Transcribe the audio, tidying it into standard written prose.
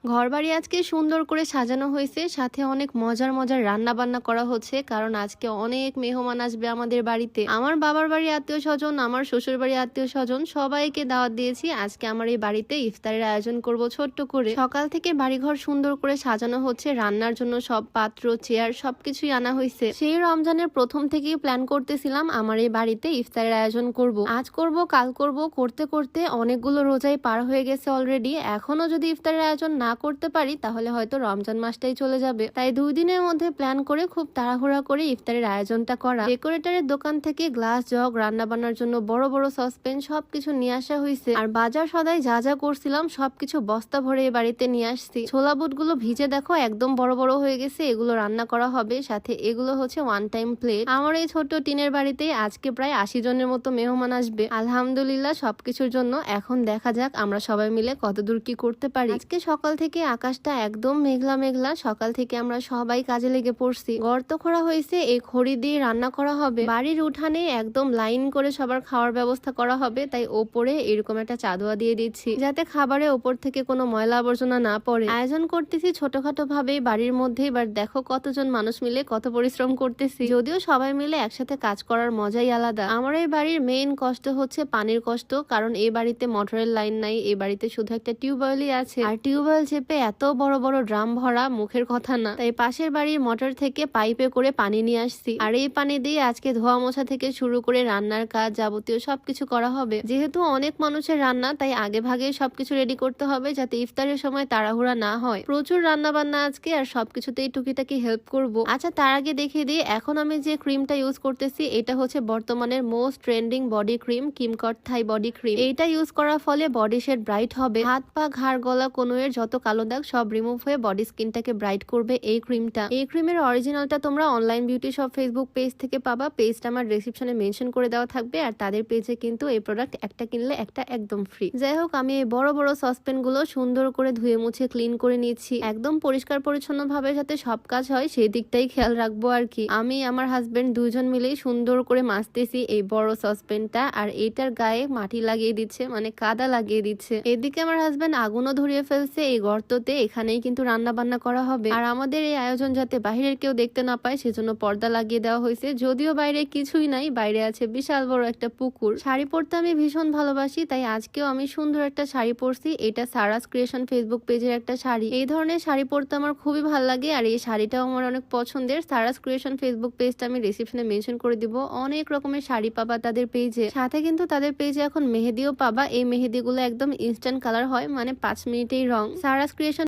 ঘরবাড়ি আজকে সুন্দর করে সাজানো হয়েছে, সাথে অনেক মজার মজার রান্না বান্না করা হচ্ছে, কারণ আজকে অনেক মেহমান আসবে আমাদের বাড়িতে। আমার বাবার বাড়ি আত্মীয় স্বজন, আমার শ্বশুর বাড়ি আত্মীয় স্বজন, সবাইকে দাওয়াত দিয়েছি। আজকে আমার এই বাড়িতে ইফতারের আয়োজন করব ছোট্ট করে। সকাল থেকে বাড়িঘর সুন্দর করে সাজানো হচ্ছে, রান্নার জন্য সব পাত্র চেয়ার সবকিছুই আনা হয়েছে। সেই রমজানের প্রথম থেকেই প্ল্যান করতেছিলাম আমার এই বাড়িতে ইফতারের আয়োজন করব, আজ করব কাল করব, করতে করতে অনেকগুলো রোজাই পার হয়ে গেছে অলরেডি। এখনো যদি ইফতারের আয়োজন না করতে পারি তাহলে হয়তো রমজান মাসটাই চলে যাবে। তাই 2 দিনের মধ্যে প্ল্যান করে খুব তাড়াহুড়া করে ইফতারের আয়োজনটা করা। ডেকোরেটরের দোকান থেকে গ্লাস জগ, রান্না বান্নার জন্য বড় বড় সসপ্যান সবকিছু নিয়ে আসা হয়েছে। আর বাজার সদাই যা যা করছিলাম সবকিছু বস্তা ভরে এই বাড়িতে নিয়ে আসছি। ছোলা বুটগুলো ভিজে দেখো একদম বড় বড় হয়ে গেছে, এগুলো রান্না করা হবে। সাথে এগুলো হচ্ছে ওয়ান টাইম প্লেট। আমার এই ছোট্ট টিনের বাড়িতে আজকে প্রায় 80 জনের মতো মেহমান আসবে আলহামদুলিল্লাহ সবকিছুর জন্য। এখন দেখা যাক আমরা সবাই মিলে কতদূর কি করতে পারি। আজকে সকাল থেকে আকাশটা একদম মেঘলা মেঘলা, সকাল থেকে আমরা সবাই কাজে লেগে পড়ছি। গর্ত খোঁড়া হয়েছে, এই খড়ি দিয়ে রান্না করা হবে। বাড়ির উঠানে একদম লাইন করে সবার খাওয়ার ব্যবস্থা করা হবে, তাই ওপরে এরকম একটা চাদুয়া দিয়ে দিচ্ছি যাতে খাবারের ওপর থেকে কোনো ময়লা আবর্জনা না পড়ে। আয়োজন করতেছি ছোটখাটো ভাবে বাড়ির মধ্যে। এবার দেখো কতজন মানুষ মিলে কত পরিশ্রম করতেছি। যদিও সবাই মিলে একসাথে কাজ করার মজাই আলাদা। আমার এই বাড়ির মেইন কষ্ট হচ্ছে পানির কষ্ট, কারণ এই বাড়িতে মোটরের লাইন নাই, এই বাড়িতে শুধু একটা টিউবওয়েলই আছে। আর টিউবওয়েল চেপে এত বড় বড় ড্রাম ভরা মুখের কথা না। তাই পাশের বাড়ির মোটর থেকে পাইপে করে পানি নিয়ে আসছি, আর এই পানি দিয়ে আজকে ধোয়া মোছা থেকে শুরু করে রান্নার কাজ যাবতীয় সবকিছু করা হবে। যেহেতু অনেক মানুষের রান্না, তাই আগে ভাগে সবকিছু রেডি করতে হবে যাতে ইফতারের সময় তাড়াহুড়া না হয়। প্রচুর রান্না বান্না আজকে, আর সবকিছুতেই টুকিটাকি হেল্প করব। আচ্ছা তার আগে দেখিয়ে দিই, এখন আমি যে ক্রিমটা ইউজ করতেছি এটা হচ্ছে বর্তমানের মোস্ট ট্রেন্ডিং বডি ক্রিম, কিমকট থাই বডি ক্রিম। এইটা ইউজ করার ফলে বডি শেড ব্রাইট হবে। হাত পা ঘাড় গলা কোনোয়ের যত কালো দাগ সব রিমুভ হয়ে বডি স্কিনটাকে ব্রাইট করবে এই ক্রিমটা। এই ক্রিমের অরিজিনালটা তোমরা online beauty shop Facebook page থেকে পাবা। পেজটা আমার ডেসক্রিপশনে মেনশন করে দেওয়া থাকবে, আর তাদের পেজে কিন্তু এই প্রোডাক্ট একটা কিনলে একটা একদম ফ্রি। যাই হোক, আমি এই বড় বড় সসপ্যান গুলো সুন্দর করে ধুয়ে মুছে ক্লিন করে নিচ্ছি, একদম পরিষ্কার পরিচ্ছন্ন ভাবে যাতে সব কাজ হয় সেই দিকটাই খেয়াল রাখবো আর কি। আমি আমার হাজবেন্ড দুজন মিলেই সুন্দর করে মাজতেছি এই বড় সসপ্যানটা, আর এইটার গায়ে মাটি লাগিয়ে দিচ্ছে, মানে কাদা লাগিয়ে দিচ্ছে। এদিকে আমার হাজবেন্ড আগুনও ধরিয়ে ফেলছে এই গর্ততে, এখানেই কিন্তু রান্না বান্না করা হবে। আর আমাদের এই আয়োজন যাতে বাহিরের কেউ দেখতে না পায় সেজন্য পর্দা লাগিয়ে দেওয়া হয়েছে। যদিও বাইরে কিছুই নাই, বাইরে আছে বিশাল বড় একটা পুকুর। শাড়ি পরতে আমি ভীষণ ভালোবাসি, তাই আজকেও আমি সুন্দর একটা শাড়ি পরছি। এটা সারাস ক্রিয়েশন ফেসবুক পেজের একটা শাড়ি। এই ধরনের শাড়ি পরতে আমার খুবই ভালো লাগে, আর এই শাড়িটাও আমার অনেক পছন্দের। সারাস ক্রিয়েশন ফেসবুক পেজটা আমি ডেসক্রিপশনে মেনশন করে দিব। অনেক রকমের শাড়ি পাবা তাদের পেজে, সাথে কিন্তু তাদের পেজে এখন মেহেদিও পাবা। এই মেহেদিগুলো একদম ইনস্ট্যান্ট কালার হয়, মানে 5 মিনিটেই রং। সারাস ক্রিয়েশন